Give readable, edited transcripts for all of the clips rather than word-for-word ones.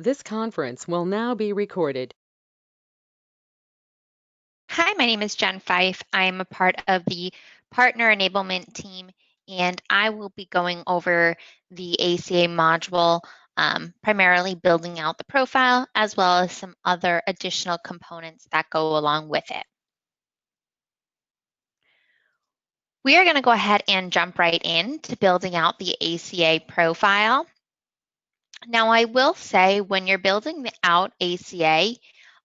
This conference will now be recorded. Hi, my name is Jen Fife. I'm a part of the Partner Enablement team, and I will be going over the ACA module, primarily building out the profile, as well as some other additional components that go along with it. We are going to go ahead and jump right into building out the ACA profile. Now, I will say when you're building out ACA,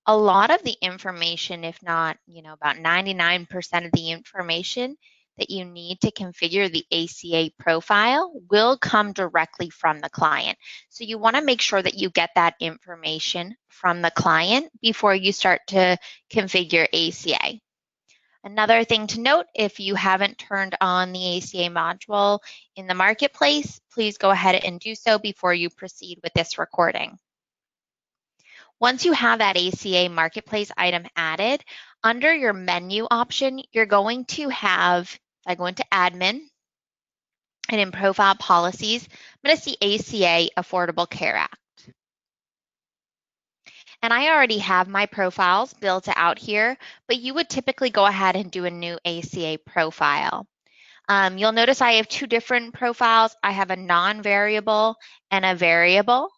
a lot of the information, if not, about 99% of the information that you need to configure the ACA profile will come directly from the client. So you want to make sure that you get that information from the client before you start to configure ACA. Another thing to note, if you haven't turned on the ACA module in the marketplace, please go ahead and do so before you proceed with this recording. Once you have that ACA marketplace item added, under your menu option, you're going to have, if I go into admin and in profile policies, I'm going to see ACA Affordable Care Act. And I already have my profiles built out here, but you would typically go ahead and do a new ACA profile. You'll notice I have two different profiles. I have a non-variable and a variable.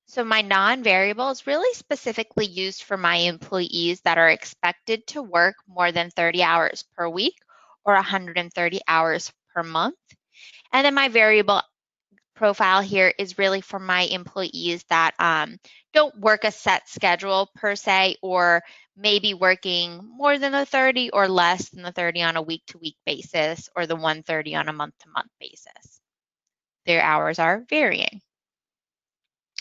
So my non-variable is really specifically used for my employees that are expected to work more than 30 hours per week or 130 hours per month. And then my variable profile here is really for my employees that don't work a set schedule per se, or maybe working more than the 30 or less than the 30 on a week-to-week basis, or the 130 on a month-to-month basis. Their hours are varying.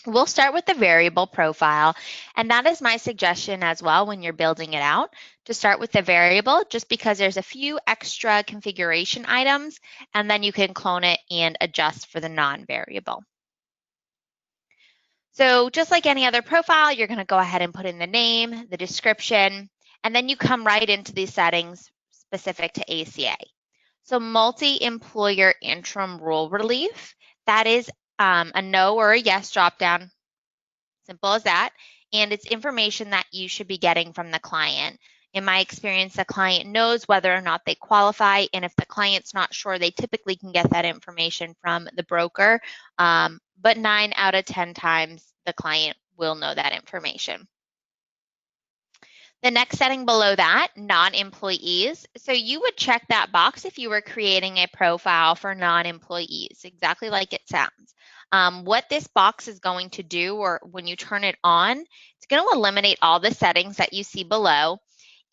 We'll start with the variable profile, and that is my suggestion as well when you're building it out, to start with the variable, just because there's a few extra configuration items, and then you can clone it and adjust for the non-variable. So just like any other profile, you're going to go ahead and put in the name, the description, and then you come right into these settings specific to ACA. So multi-employer interim rule relief, that is a no or a yes dropdown, simple as that, and it's information that you should be getting from the client. In my experience, the client knows whether or not they qualify, and if the client's not sure, they typically can get that information from the broker, but 9 out of 10 times the client will know that information. The next setting below that, non-employees. So you would check that box if you were creating a profile for non-employees, exactly like it sounds. What this box is going to do, or when you turn it on, it's going to eliminate all the settings that you see below.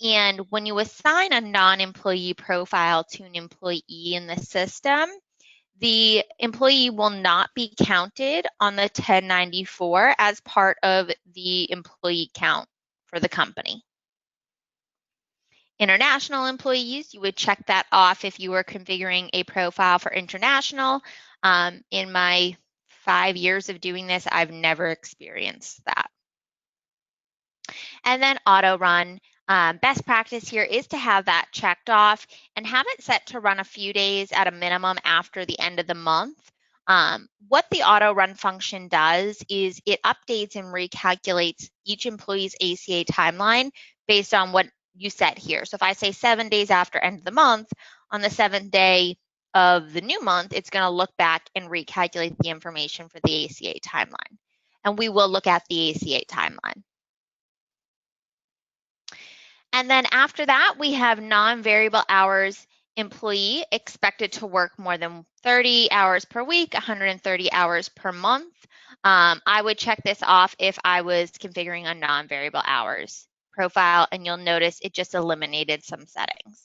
And when you assign a non-employee profile to an employee in the system, the employee will not be counted on the 1094 as part of the employee count for the company. International employees, you would check that off if you were configuring a profile for international. In my 5 years of doing this, I've never experienced that. And then auto run. Best practice here is to have that checked off and have it set to run a few days at a minimum after the end of the month. What the auto run function does is it updates and recalculates each employee's ACA timeline based on what you set here. So if I say 7 days after end of the month, on the 7th day of the new month, it's going to look back and recalculate the information for the ACA timeline. And we will look at the ACA timeline. And then after that, we have non-variable hours employee expected to work more than 30 hours per week, 130 hours per month. I would check this off if I was configuring a non-variable hours profile, and you'll notice it just eliminated some settings.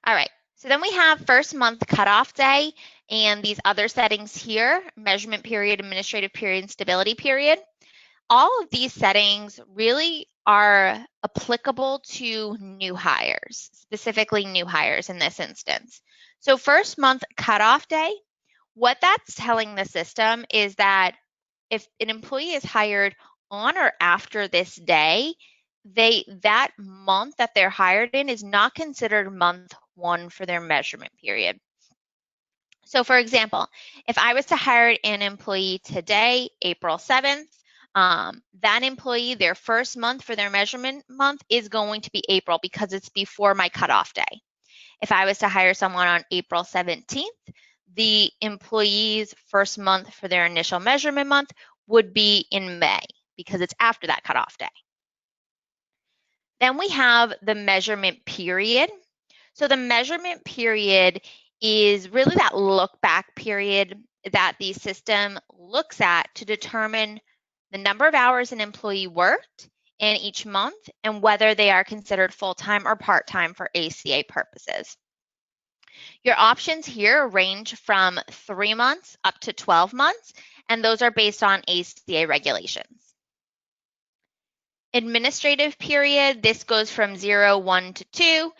All right, so then we have first month cutoff day and these other settings here, measurement period, administrative period, and stability period. All of these settings really are applicable to new hires, specifically new hires in this instance. So first month cutoff day, what that's telling the system is that if an employee is hired on or after this day, that month that they're hired in is not considered month 1 for their measurement period. So for example, if I was to hire an employee today, April 7th, that employee, their first month for their measurement month is going to be April because it's before my cutoff day. If I was to hire someone on April 17th, the employee's first month for their initial measurement month would be in May because it's after that cutoff day. Then we have the measurement period. So the measurement period is really that look back period that the system looks at to determine the number of hours an employee worked in each month and whether they are considered full-time or part-time for ACA purposes. Your options here range from 3 months up to 12 months, and those are based on ACA regulations. Administrative period, this goes from 0, 1 to 2.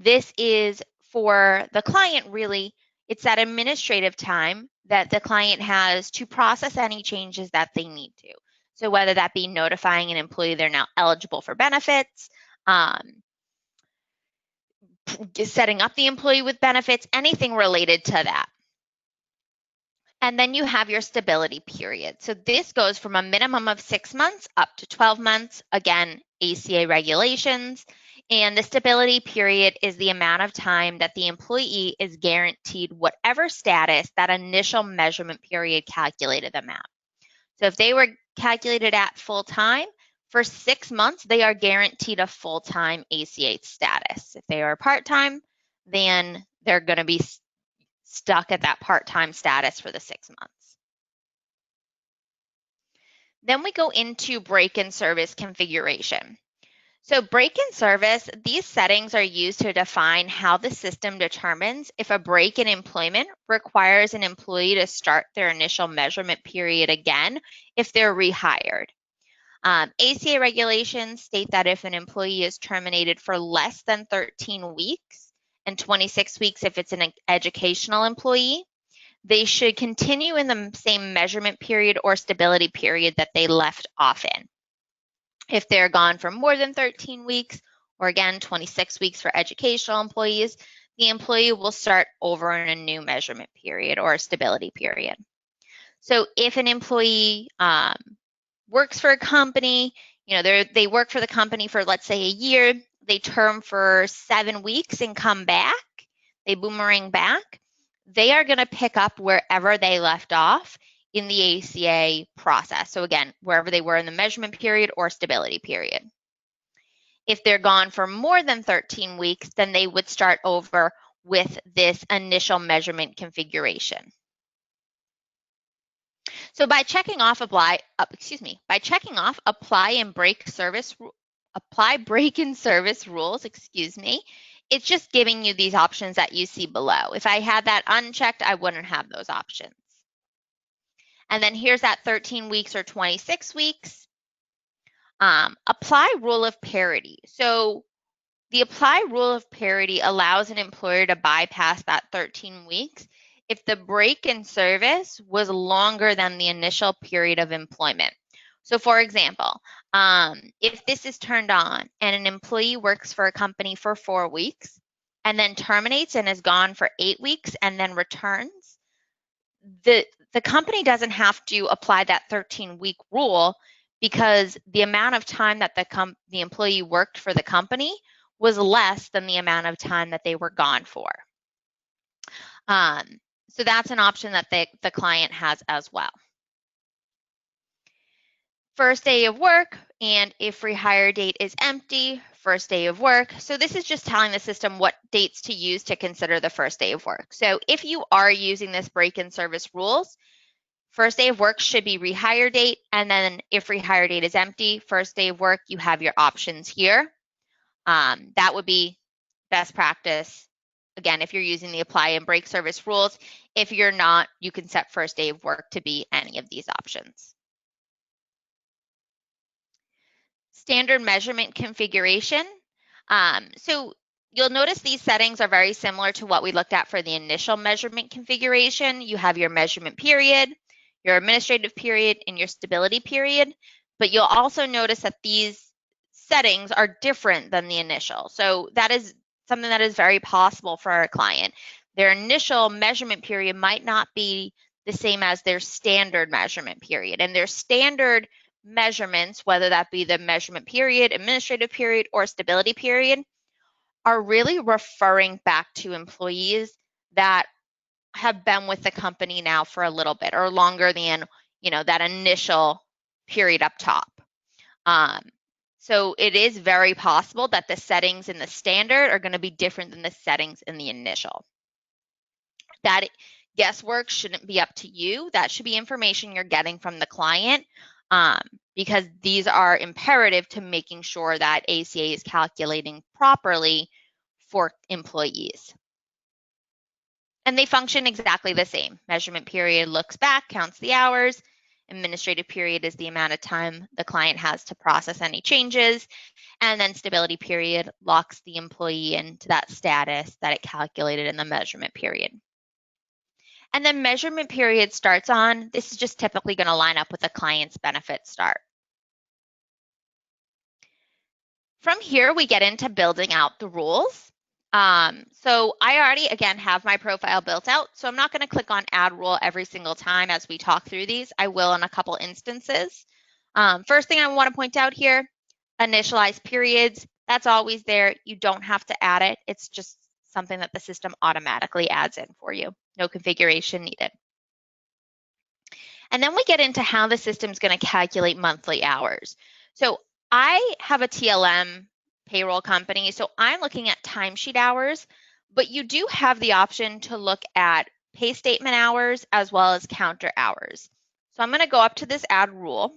This is for the client, really. It's that administrative time that the client has to process any changes that they need to. So whether that be notifying an employee they're now eligible for benefits, setting up the employee with benefits, anything related to that. And then you have your stability period. So this goes from a minimum of 6 months up to 12 months, again, ACA regulations. And the stability period is the amount of time that the employee is guaranteed whatever status that initial measurement period calculated them at. So if they were calculated at full-time, for 6 months, they are guaranteed a full-time ACA status. If they are part-time, then they're going to be stuck at that part-time status for the 6 months. Then we go into break in service configuration. So break in service, these settings are used to define how the system determines if a break in employment requires an employee to start their initial measurement period again if they're rehired. ACA regulations state that if an employee is terminated for less than 13 weeks and 26 weeks if it's an educational employee, they should continue in the same measurement period or stability period that they left off in. If they're gone for more than 13 weeks, or again, 26 weeks for educational employees, the employee will start over in a new measurement period or a stability period. So if an employee works for a company, they work for the company for, let's say, a year, they term for 7 weeks and come back, they boomerang back, they are going to pick up wherever they left off in the ACA process. So again, wherever they were in the measurement period or stability period. If they're gone for more than 13 weeks, then they would start over with this initial measurement configuration. So by checking off apply and break in service rules, it's just giving you these options that you see below. If I had that unchecked, I wouldn't have those options. And then here's that 13 weeks or 26 weeks. Apply rule of parity. So the apply rule of parity allows an employer to bypass that 13 weeks if the break in service was longer than the initial period of employment. So for example, if this is turned on and an employee works for a company for 4 weeks and then terminates and is gone for 8 weeks and then returns, the company doesn't have to apply that 13-week rule because the amount of time that the employee worked for the company was less than the amount of time that they were gone for. So that's an option that the client has as well. First day of work, and if rehire date is empty, first day of work. So this is just telling the system what dates to use to consider the first day of work. So if you are using this break-in service rules, first day of work should be rehire date, and then if rehire date is empty, first day of work, you have your options here. That would be best practice. Again, if you're using the apply and break service rules, if you're not, you can set first day of work to be any of these options. Standard measurement configuration. So you'll notice these settings are very similar to what we looked at for the initial measurement configuration. You have your measurement period, your administrative period, and your stability period, but you'll also notice that these settings are different than the initial. So that is something that is very possible for our client. their initial measurement period might not be the same as their standard measurement period. And their standard measurements, whether that be the measurement period, administrative period, or stability period, are really referring back to employees that have been with the company now for a little bit or longer than, that initial period up top. So it is very possible that the settings in the standard are going to be different than the settings in the initial. That guesswork shouldn't be up to you. That should be information you're getting from the client, because these are imperative to making sure that ACA is calculating properly for employees. And they function exactly the same. Measurement period looks back, counts the hours. Administrative period is the amount of time the client has to process any changes. And then stability period locks the employee into that status that it calculated in the measurement period. And then measurement period starts on, this is just typically going to line up with the client's benefit start. From here, we get into building out the rules. So I already, again, have my profile built out, so I'm not going to click on add rule every single time as we talk through these. I will in a couple instances. First thing I want to point out here, initialize periods. That's always there. You don't have to add it. It's just something that the system automatically adds in for you. No configuration needed. And then we get into how the system's going to calculate monthly hours. So I have a TLM payroll company, so I'm looking at timesheet hours, but you do have the option to look at pay statement hours as well as counter hours. So I'm going to go up to this add rule,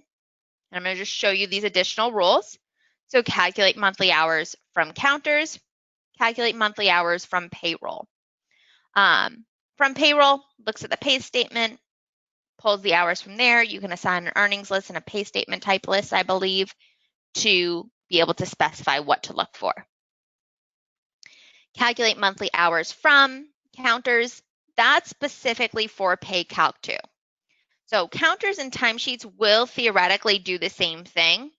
and I'm going to just show you these additional rules. So calculate monthly hours from counters, calculate monthly hours from payroll. From payroll, looks at the pay statement, pulls the hours from there. You can assign an earnings list and a pay statement type list, I believe, to be able to specify what to look for. Calculate monthly hours from counters. That's specifically for pay calc 2. So counters and timesheets will theoretically do the same thing.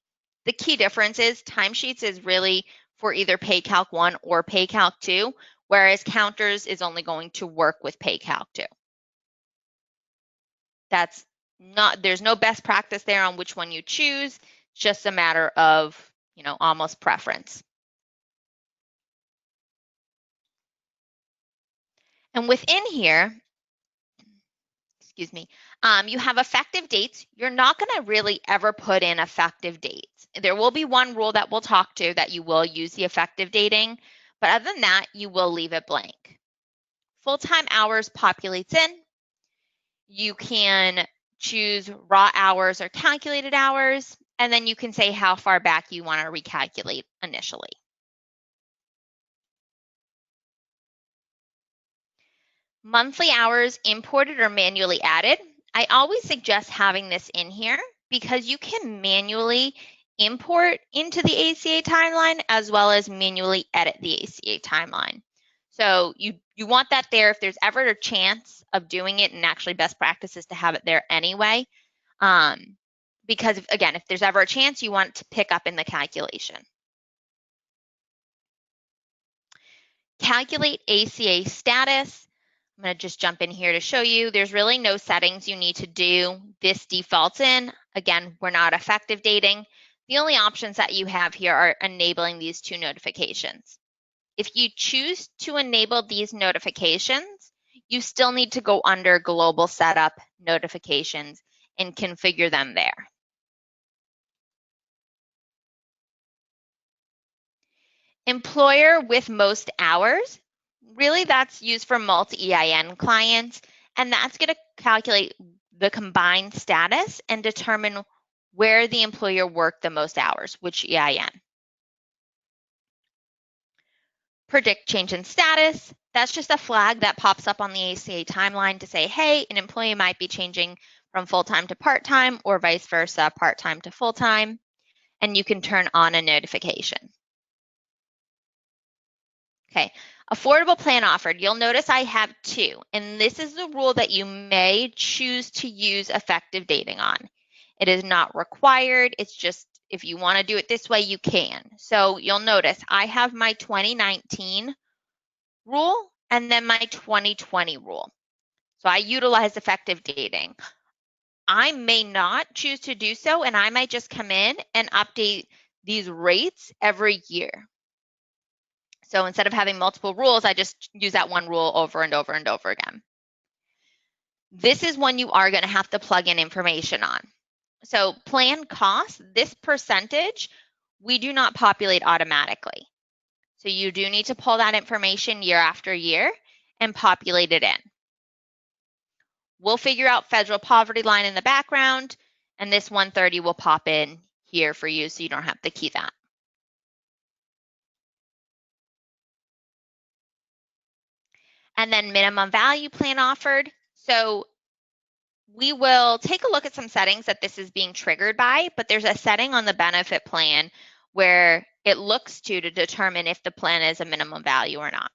The key difference is timesheets is really for either pay calc 1 or pay calc 2, whereas counters is only going to work with pay calc 2. There's no best practice there on which one you choose, just a matter of, almost preference. And within here, you have effective dates. You're not going to really ever put in effective dates. There will be one rule that we'll talk to that you will use the effective dating, but other than that, you will leave it blank. Full-time hours populates in. You can choose raw hours or calculated hours, and then you can say how far back you want to recalculate initially. Monthly hours imported or manually added. I always suggest having this in here because you can manually import into the ACA timeline as well as manually edit the ACA timeline. So you want that there if there's ever a chance of doing it, and actually best practice is to have it there anyway. Because again, if there's ever a chance, you want to pick up in the calculation. Calculate ACA status. I'm going to just jump in here to show you. There's really no settings you need to do. This defaults in. Again, we're not effective dating. The only options that you have here are enabling these 2 notifications. If you choose to enable these notifications, you still need to go under Global Setup Notifications and configure them there. Employer with most hours. Really, that's used for multi-EIN clients, and that's going to calculate the combined status and determine where the employer worked the most hours, which EIN. Predict change in status. That's just a flag that pops up on the ACA timeline to say, hey, an employee might be changing from full-time to part-time or vice versa, part-time to full-time, and you can turn on a notification. Okay, affordable plan offered. You'll notice I have 2, and this is the rule that you may choose to use effective dating on. It is not required. It's just if you want to do it this way, you can. So you'll notice I have my 2019 rule, and then my 2020 rule. So I utilize effective dating. I may not choose to do so, and I might just come in and update these rates every year. So instead of having multiple rules, I just use that one rule over and over and over again. This is one you are going to have to plug in information on. So plan costs, this percentage, we do not populate automatically. So you do need to pull that information year after year and populate it in. We'll figure out federal poverty line in the background, and this 130 will pop in here for you so you don't have to key that. And then minimum value plan offered. So we will take a look at some settings that this is being triggered by, but there's a setting on the benefit plan where it looks to determine if the plan is a minimum value or not.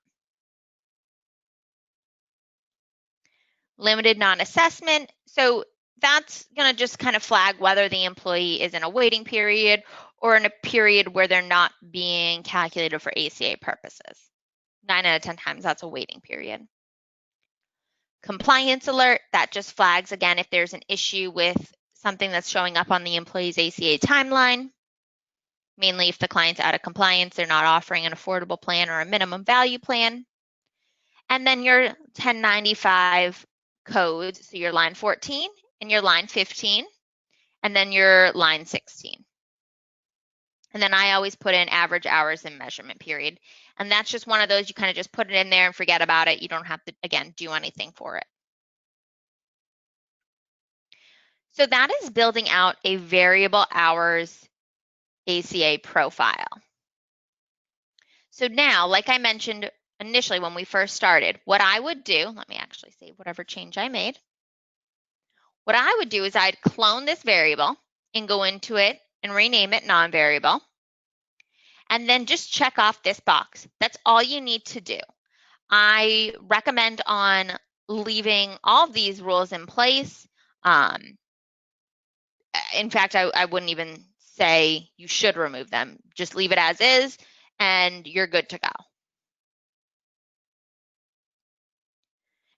Limited non-assessment. So that's going to just kind of flag whether the employee is in a waiting period or in a period where they're not being calculated for ACA purposes. 9 out of 10 times that's a waiting period. Compliance alert, that just flags again if there's an issue with something that's showing up on the employee's ACA timeline. Mainly if the client's out of compliance, they're not offering an affordable plan or a minimum value plan. And then your 1095 codes, so your line 14 and your line 15, and then your line 16. And then I always put in average hours and measurement period. And that's just one of those, you kind of just put it in there and forget about it. You don't have to, again, do anything for it. So that is building out a variable hours ACA profile. So now, like I mentioned initially when we first started, what I would do, let me actually save whatever change I made. What I would do is I'd clone this variable and go into it and rename it non-variable. And then just check off this box. That's all you need to do. I recommend on leaving all of these rules in place. In fact, I wouldn't even say you should remove them. Just leave it as is and you're good to go.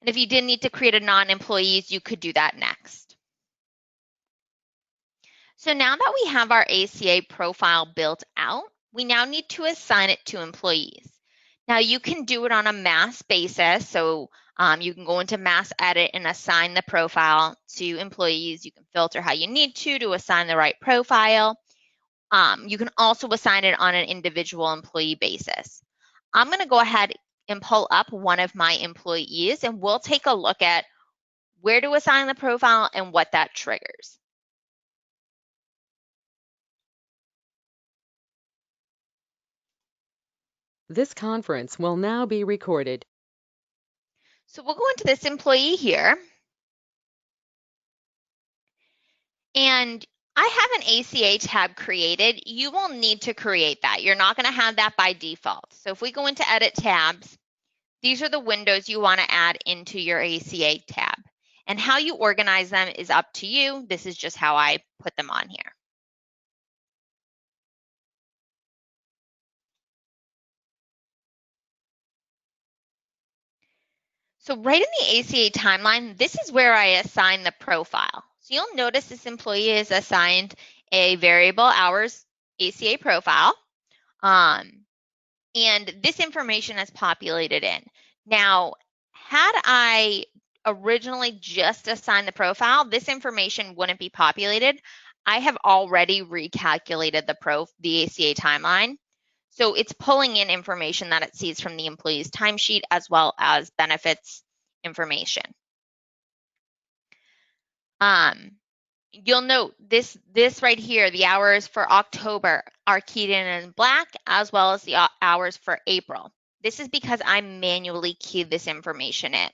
And if you did need to create a non-employees, you could do that next. So now that we have our ACA profile built out, we now need to assign it to employees. Now you can do it on a mass basis. So you can go into mass edit and assign the profile to employees. You can filter how you need to assign the right profile. You can also assign it on an individual employee basis. I'm going to go ahead and pull up one of my employees and we'll take a look at where to assign the profile and what that triggers. This conference will now be recorded. So we'll go into this employee here. And I have an ACA tab created. You will need to create that. You're not going to have that by default. So if we go into edit tabs, these are the windows you want to add into your ACA tab. And how you organize them is up to you. This is just how I put them on here. So right in the ACA timeline, this is where I assign the profile. So you'll notice this employee is assigned a variable hours ACA profile. And this information is populated in. Now, had I originally just assigned the profile, this information wouldn't be populated. I have already recalculated the ACA timeline. So it's pulling in information that it sees from the employee's timesheet as well as benefits information. You'll note this right here, the hours for October are keyed in black as well as the hours for April. This is because I manually keyed this information in.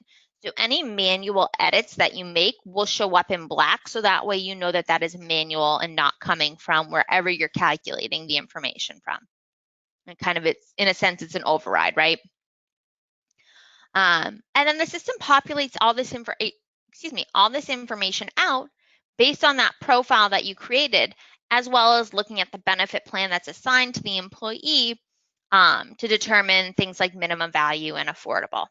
So any manual edits that you make will show up in black, so that way you know that that is manual and not coming from wherever you're calculating the information from. And kind of, it's in a sense, it's an override, right? And then the system populates all this information out based on that profile that you created, as well as looking at the benefit plan that's assigned to the employee to determine things like minimum value and affordable.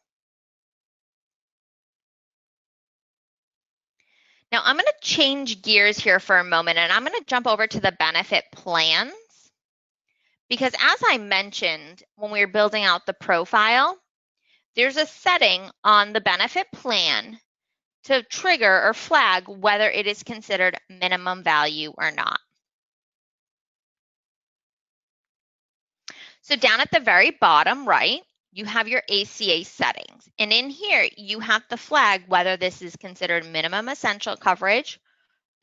Now I'm going to change gears here for a moment, and I'm going to jump over to the benefit plans, because as I mentioned when we were building out the profile, there's a setting on the benefit plan to trigger or flag whether it is considered minimum value or not. So down at the very bottom right, you have your ACA settings. And in here, you have to flag whether this is considered minimum essential coverage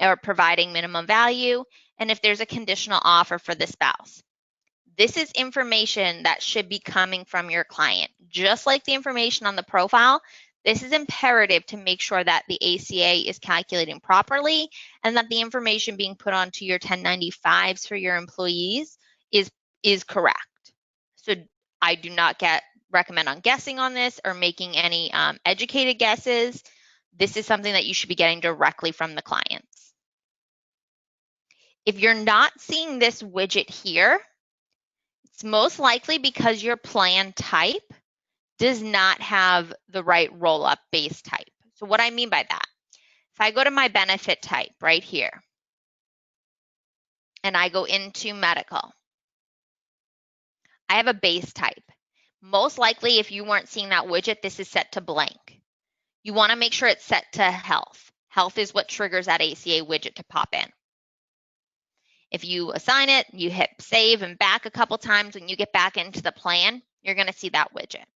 or providing minimum value, and if there's a conditional offer for the spouse. This is information that should be coming from your client. Just like the information on the profile, this is imperative to make sure that the ACA is calculating properly and that the information being put onto your 1095s for your employees is correct. So I do not recommend on guessing on this or making any educated guesses. This is something that you should be getting directly from the clients. If you're not seeing this widget here, it's most likely because your plan type does not have the right roll-up base type. So what I mean by that, if I go to my benefit type right here, and I go into medical, I have a base type. Most likely, if you weren't seeing that widget, this is set to blank. You want to make sure it's set to health. Health is what triggers that ACA widget to pop in. If you assign it, you hit save and back a couple times, when you get back into the plan, you're going to see that widget.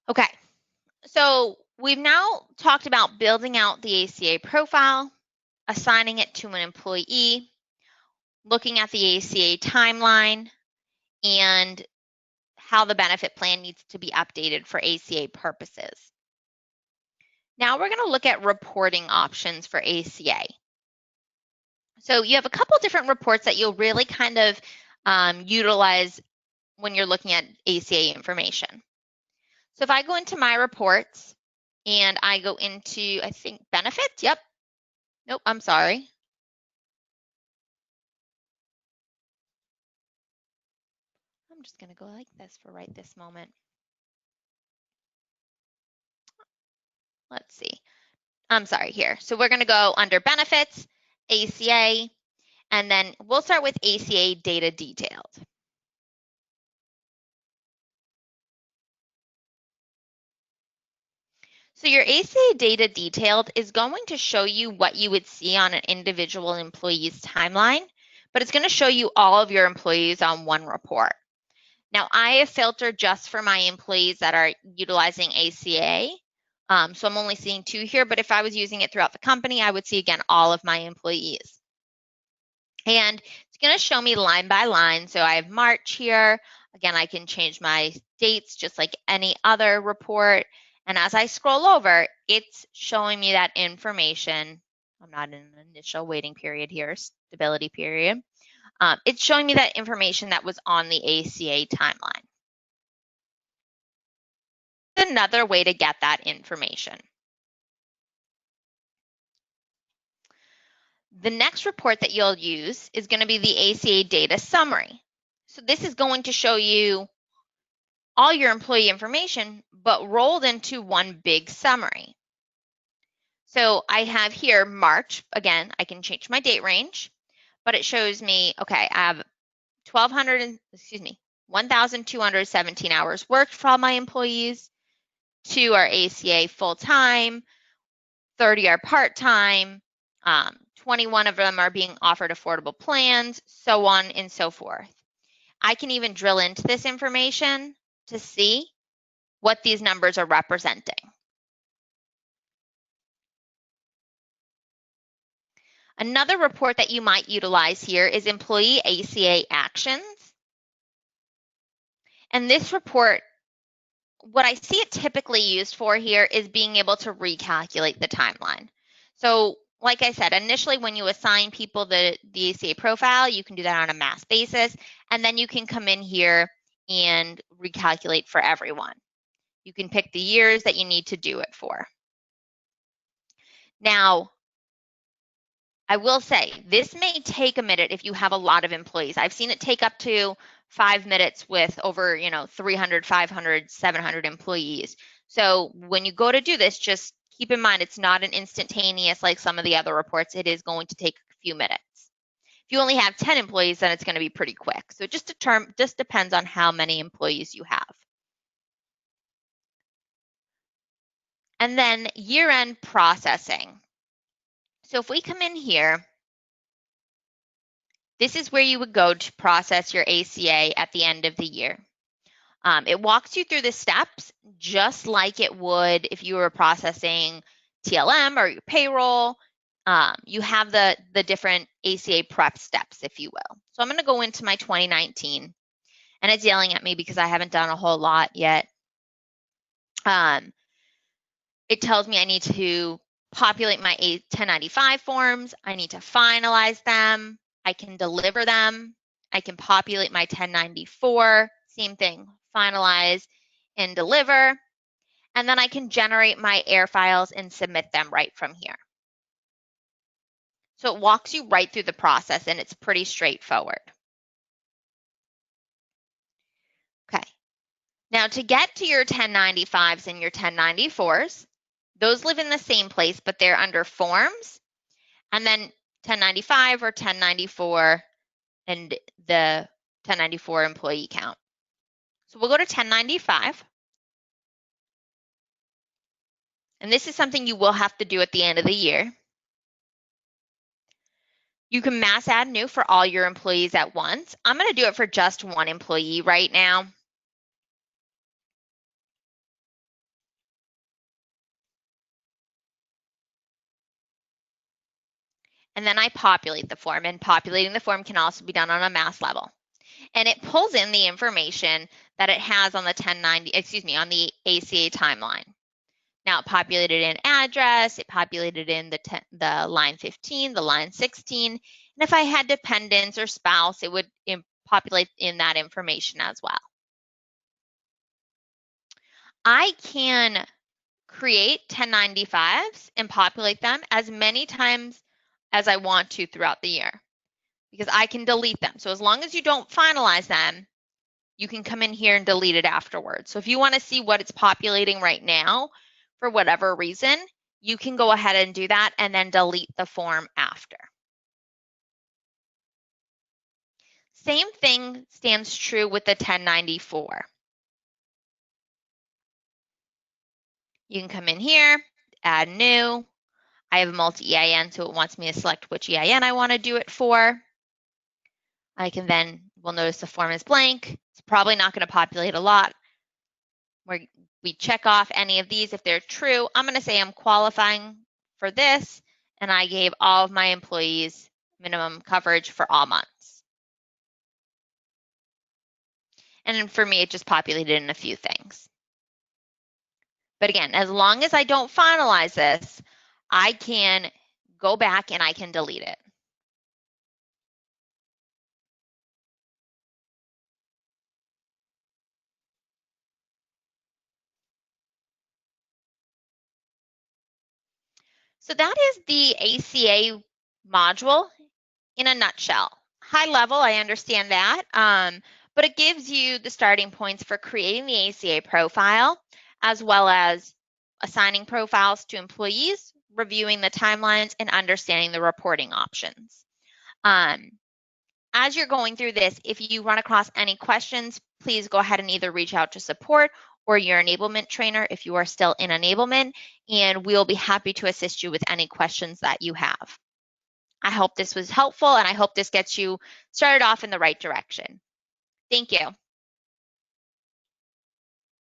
Okay, so we've now talked about building out the ACA profile, assigning it to an employee, looking at the ACA timeline, and how the benefit plan needs to be updated for ACA purposes. Now we're going to look at reporting options for ACA. So you have a couple different reports that you'll really kind of utilize when you're looking at ACA information. So if I go into my reports and I go into, I think, benefits, yep. Nope, I'm sorry. I'm just going to go like this for right this moment. Let's see. I'm sorry here. So we're going to go under benefits, ACA, and then we'll start with ACA Data Detailed. So your ACA Data Detailed is going to show you what you would see on an individual employee's timeline, but it's going to show you all of your employees on one report. Now, I have filtered just for my employees that are utilizing ACA. So I'm only seeing 2 here, but if I was using it throughout the company, I would see, again, all of my employees. And it's going to show me line by line. So I have March here. Again, I can change my dates just like any other report. And as I scroll over, it's showing me that information. I'm not in an initial waiting period here, stability period. It's showing me that information that was on the ACA timeline. Another way to get that information. The next report that you'll use is going to be the Aca Data Summary. So this is going to show you all your employee information, but rolled into one big summary. So I have here March. Again, I can change my date range, but it shows me, okay, I have 1,217 hours worked for all my employees. 2 are ACA full-time, 30 are part-time, 21 of them are being offered affordable plans, so on and so forth. I can even drill into this information to see what these numbers are representing. Another report that you might utilize here is Employee ACA Actions. And this report, what I see it typically used for here is being able to recalculate the timeline. So like I said, initially when you assign people the ACA profile, you can do that on a mass basis, and then you can come in here and recalculate for everyone. You can pick the years that you need to do it for. Now, I will say, this may take a minute if you have a lot of employees. I've seen it take up to 5 minutes with over 300, 500, 700 employees. So when you go to do this, just keep in mind it's not an instantaneous like some of the other reports. It is going to take a few minutes. If you only have 10 employees, then it's going to be pretty quick. So it just depends on how many employees you have. And then year-end processing. So if we come in here, this is where you would go to process your ACA at the end of the year. It walks you through the steps just like it would if you were processing TLM or your payroll. You have the different ACA prep steps, if you will. So I'm going to go into my 2019, and it's yelling at me because I haven't done a whole lot yet. It tells me I need to populate my 1095 forms. I need to finalize them. I can deliver them. I can populate my 1094, same thing, finalize and deliver. And then I can generate my AIR files and submit them right from here. So it walks you right through the process, and it's pretty straightforward. Okay. Now to get to your 1095s and your 1094s, those live in the same place, but they're under forms. And then 1095 or 1094 and the 1094 employee count. So we'll go to 1095. And this is something you will have to do at the end of the year. You can mass add new for all your employees at once. I'm going to do it for just one employee right now. And then I populate the form, and populating the form can also be done on a mass level. And it pulls in the information that it has on the on the ACA timeline. Now it populated in address, it populated in the line 15, the line 16, and if I had dependents or spouse, it would populate in that information as well. I can create 1095s and populate them as many times as I want to throughout the year because I can delete them. So as long as you don't finalize them, you can come in here and delete it afterwards. So if you want to see what it's populating right now, for whatever reason, you can go ahead and do that and then delete the form after. Same thing stands true with the 1094. You can come in here, add new. I have a multi-EIN, so it wants me to select which EIN I want to do it for. I can then, we'll notice the form is blank. It's probably not going to populate a lot. We check off any of these if they're true. I'm going to say I'm qualifying for this, and I gave all of my employees minimum coverage for all months. And then for me, it just populated in a few things. But again, as long as I don't finalize this, I can go back and I can delete it. So that is the ACA module in a nutshell. High level, I understand that, but it gives you the starting points for creating the ACA profile, as well as assigning profiles to employees, reviewing the timelines, and understanding the reporting options. As you're going through this, if you run across any questions, please go ahead and either reach out to support or your enablement trainer if you are still in enablement, and we'll be happy to assist you with any questions that you have. I hope this was helpful, and I hope this gets you started off in the right direction. Thank you.